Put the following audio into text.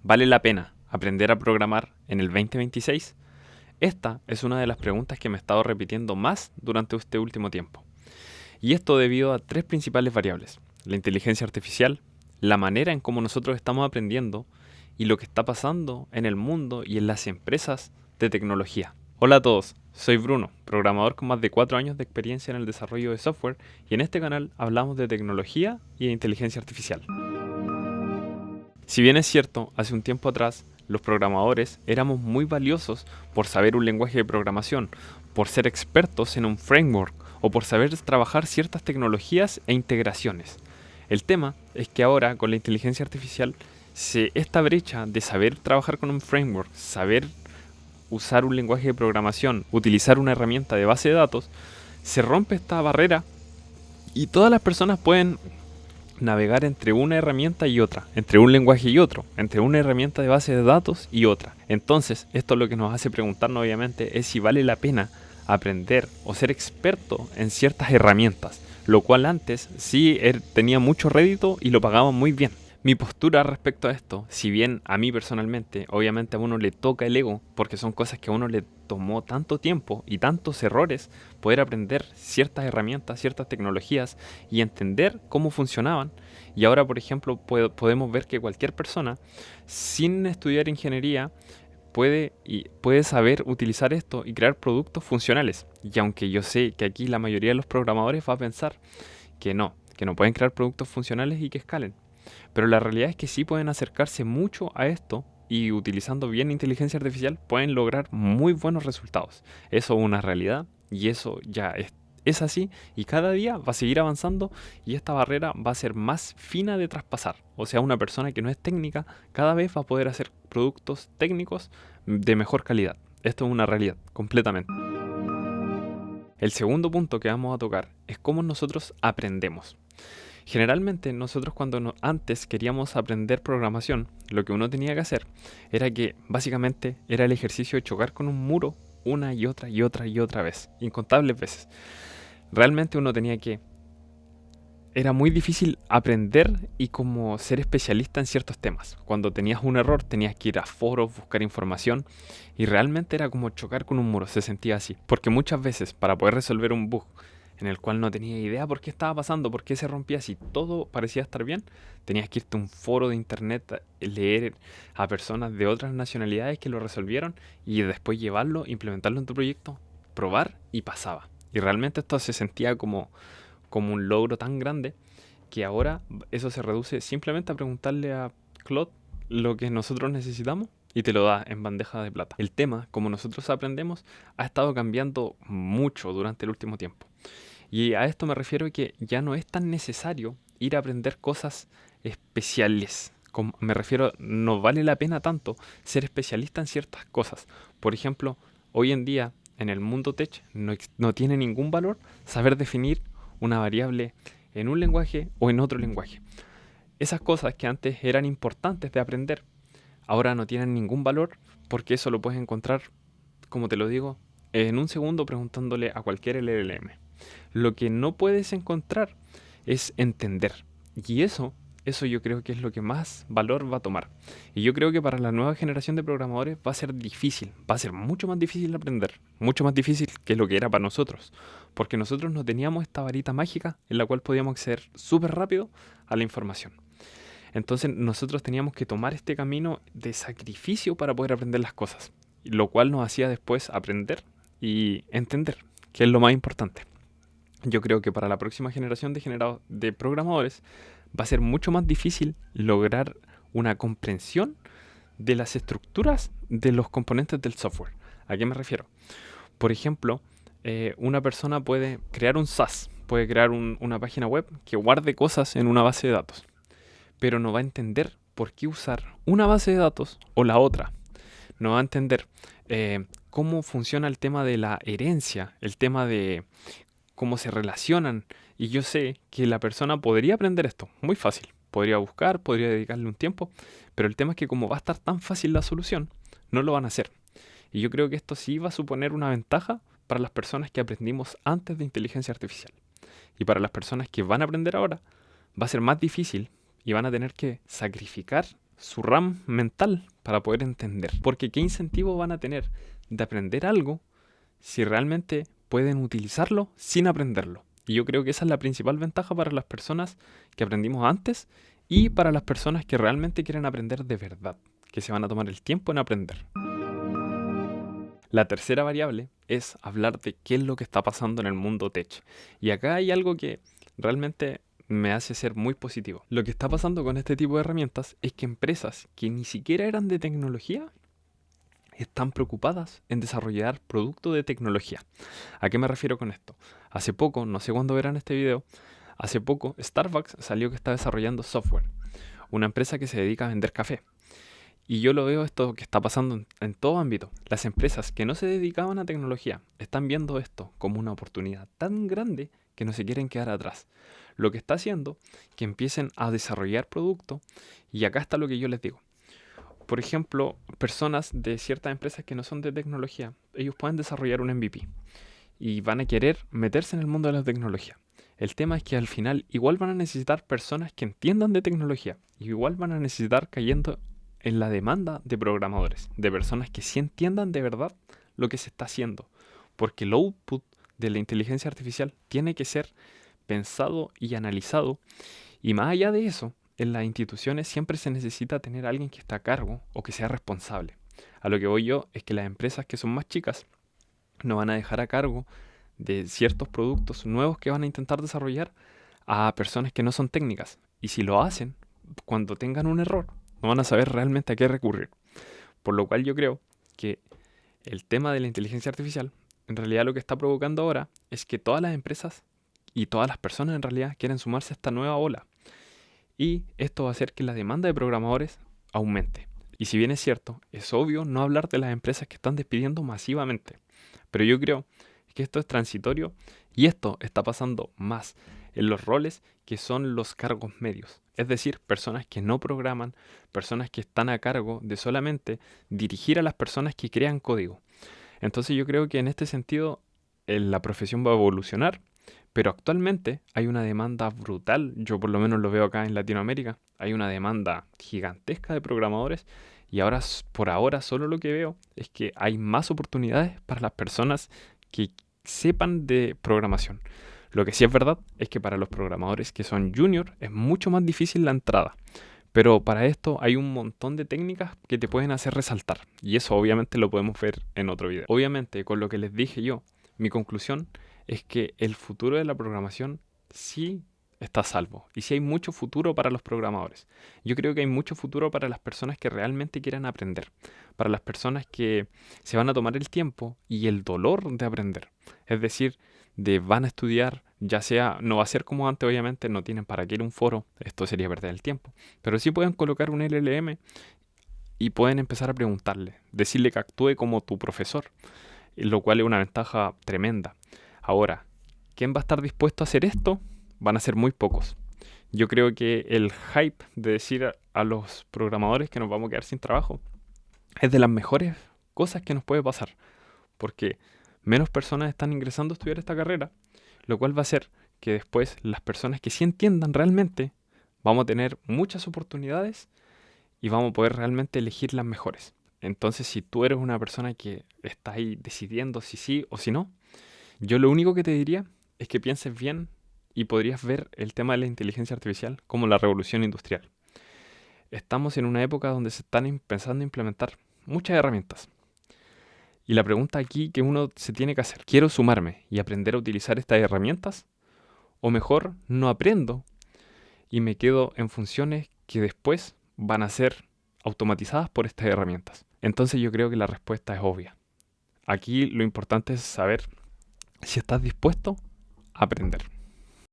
¿Vale la pena aprender a programar en el 2026? Esta es una de las preguntas que me he estado repitiendo más durante este último tiempo. Y esto debido a tres principales variables: la inteligencia artificial, la manera en cómo nosotros estamos aprendiendo y lo que está pasando en el mundo y en las empresas de tecnología. Hola a todos, soy Bruno, programador con más de 4 años de experiencia en el desarrollo de software, y en este canal hablamos de tecnología y de inteligencia artificial. Si bien es cierto, hace un tiempo atrás los programadores éramos muy valiosos por saber un lenguaje de programación, por ser expertos en un framework o por saber trabajar ciertas tecnologías e integraciones. El tema es que ahora con la inteligencia artificial, esta brecha de saber trabajar con un framework, saber usar un lenguaje de programación, utilizar una herramienta de base de datos, se rompe esta barrera y todas las personas pueden navegar entre una herramienta y otra, entre un lenguaje y otro, entre una herramienta de base de datos y otra. Entonces, esto lo que nos hace preguntarnos obviamente es si vale la pena aprender o ser experto en ciertas herramientas, lo cual antes sí tenía mucho rédito y lo pagaban muy bien. Mi postura respecto a esto, si bien a mí personalmente, obviamente a uno le toca el ego, porque son cosas que a uno le tomó tanto tiempo y tantos errores poder aprender ciertas herramientas, ciertas tecnologías y entender cómo funcionaban. Y ahora, por ejemplo, podemos ver que cualquier persona, sin estudiar ingeniería, puede saber utilizar esto y crear productos funcionales. Y aunque yo sé que aquí la mayoría de los programadores va a pensar que no pueden crear productos funcionales y que escalen. Pero la realidad es que sí pueden acercarse mucho a esto y utilizando bien inteligencia artificial pueden lograr muy buenos resultados. Eso es una realidad y eso ya es así y cada día va a seguir avanzando y esta barrera va a ser más fina de traspasar. O sea, una persona que no es técnica cada vez va a poder hacer productos técnicos de mejor calidad. Esto es una realidad, completamente. El segundo punto que vamos a tocar es cómo nosotros aprendemos. Generalmente nosotros antes queríamos aprender programación, lo que uno tenía que hacer era que básicamente era el ejercicio de chocar con un muro una y otra y otra y otra vez, incontables veces. Realmente uno tenía que... Era muy difícil aprender y como ser especialista en ciertos temas. Cuando tenías un error tenías que ir a foros, buscar información y realmente era como chocar con un muro, se sentía así. Porque muchas veces para poder resolver un bug en el cual no tenía idea por qué estaba pasando, por qué se rompía, si todo parecía estar bien, tenías que irte a un foro de internet, leer a personas de otras nacionalidades que lo resolvieron y después llevarlo, implementarlo en tu proyecto, probar y pasaba. Y realmente esto se sentía como un logro tan grande que ahora eso se reduce simplemente a preguntarle a Claude lo que nosotros necesitamos y te lo da en bandeja de plata. El tema, como nosotros aprendemos, ha estado cambiando mucho durante el último tiempo. Y a esto me refiero que ya no es tan necesario ir a aprender cosas especiales. Me refiero, no vale la pena tanto ser especialista en ciertas cosas. Por ejemplo, hoy en día en el mundo tech no tiene ningún valor saber definir una variable en un lenguaje o en otro lenguaje. Esas cosas que antes eran importantes de aprender, ahora no tienen ningún valor porque eso lo puedes encontrar, como te lo digo, en un segundo preguntándole a cualquier LLM. Lo que no puedes encontrar es entender. Y eso yo creo que es lo que más valor va a tomar. Y yo creo que para la nueva generación de programadores va a ser difícil, va a ser mucho más difícil de aprender, mucho más difícil que lo que era para nosotros, porque nosotros no teníamos esta varita mágica en la cual podíamos acceder súper rápido a la información. Entonces nosotros teníamos que tomar este camino de sacrificio para poder aprender las cosas, lo cual nos hacía después aprender y entender, que es lo más importante. Yo creo que para la próxima generación de programadores va a ser mucho más difícil lograr una comprensión de las estructuras de los componentes del software. ¿A qué me refiero? Por ejemplo, una persona puede crear un SaaS, puede crear una página web que guarde cosas en una base de datos, pero no va a entender por qué usar una base de datos o la otra. No va a entender cómo funciona el tema de la herencia, el tema de cómo se relacionan. Y yo sé que la persona podría aprender esto muy fácil. Podría buscar, podría dedicarle un tiempo, pero el tema es que como va a estar tan fácil la solución, no lo van a hacer. Y yo creo que esto sí va a suponer una ventaja para las personas que aprendimos antes de inteligencia artificial. Y para las personas que van a aprender ahora, va a ser más difícil y van a tener que sacrificar su RAM mental para poder entender. Porque ¿qué incentivo van a tener de aprender algo si realmente pueden utilizarlo sin aprenderlo? Y yo creo que esa es la principal ventaja para las personas que aprendimos antes y para las personas que realmente quieren aprender de verdad, que se van a tomar el tiempo en aprender. La tercera variable es hablar de qué es lo que está pasando en el mundo tech. Y acá hay algo que realmente me hace ser muy positivo. Lo que está pasando con este tipo de herramientas es que empresas que ni siquiera eran de tecnología están preocupadas en desarrollar producto de tecnología. ¿A qué me refiero con esto? Hace poco, no sé cuándo verán este video, hace poco Starbucks salió que está desarrollando software, una empresa que se dedica a vender café. Y yo lo veo esto que está pasando en todo ámbito. Las empresas que no se dedicaban a tecnología están viendo esto como una oportunidad tan grande que no se quieren quedar atrás. Lo que está haciendo que empiecen a desarrollar producto, y acá está lo que yo les digo. Por ejemplo, personas de ciertas empresas que no son de tecnología, ellos pueden desarrollar un MVP y van a querer meterse en el mundo de la tecnología. El tema es que al final igual van a necesitar personas que entiendan de tecnología, y igual van a necesitar cayendo en la demanda de programadores, de personas que sí entiendan de verdad lo que se está haciendo, porque el output de la inteligencia artificial tiene que ser pensado y analizado, y más allá de eso, en las instituciones siempre se necesita tener a alguien que esté a cargo o que sea responsable. A lo que voy yo es que las empresas que son más chicas no van a dejar a cargo de ciertos productos nuevos que van a intentar desarrollar a personas que no son técnicas, y si lo hacen, cuando tengan un error, no van a saber realmente a qué recurrir. Por lo cual yo creo que el tema de la inteligencia artificial, en realidad lo que está provocando ahora es que todas las empresas y todas las personas en realidad quieren sumarse a esta nueva ola. Y esto va a hacer que la demanda de programadores aumente. Y si bien es cierto, es obvio no hablar de las empresas que están despidiendo masivamente. Pero yo creo que esto es transitorio y esto está pasando más en los roles que son los cargos medios. Es decir, personas que no programan, personas que están a cargo de solamente dirigir a las personas que crean código. Entonces yo creo que en este sentido la profesión va a evolucionar, pero actualmente hay una demanda brutal, yo por lo menos lo veo acá en Latinoamérica, hay una demanda gigantesca de programadores, y ahora por ahora solo lo que veo es que hay más oportunidades para las personas que sepan de programación. Lo que sí es verdad es que para los programadores que son junior es mucho más difícil la entrada. Pero para esto hay un montón de técnicas que te pueden hacer resaltar. Y eso obviamente lo podemos ver en otro video. Obviamente, con lo que les dije yo, mi conclusión es que el futuro de la programación sí está a salvo. Y sí hay mucho futuro para los programadores. Yo creo que hay mucho futuro para las personas que realmente quieran aprender. Para las personas que se van a tomar el tiempo y el dolor de aprender. Es decir, van a estudiar, ya sea, no va a ser como antes, obviamente, no tienen para qué ir a un foro, esto sería perder el tiempo, pero sí pueden colocar un LLM y pueden empezar a preguntarle, decirle que actúe como tu profesor, lo cual es una ventaja tremenda. Ahora, ¿quién va a estar dispuesto a hacer esto? Van a ser muy pocos. Yo creo que el hype de decir a los programadores que nos vamos a quedar sin trabajo es de las mejores cosas que nos puede pasar, porque menos personas están ingresando a estudiar esta carrera, lo cual va a hacer que después las personas que sí entiendan realmente, vamos a tener muchas oportunidades y vamos a poder realmente elegir las mejores. Entonces, si tú eres una persona que está ahí decidiendo si sí o si no, yo lo único que te diría es que pienses bien y podrías ver el tema de la inteligencia artificial como la revolución industrial. Estamos en una época donde se están empezando a implementar muchas herramientas. Y la pregunta aquí que uno se tiene que hacer, ¿quiero sumarme y aprender a utilizar estas herramientas? ¿O mejor no aprendo y me quedo en funciones que después van a ser automatizadas por estas herramientas? Entonces yo creo que la respuesta es obvia. Aquí lo importante es saber si estás dispuesto a aprender.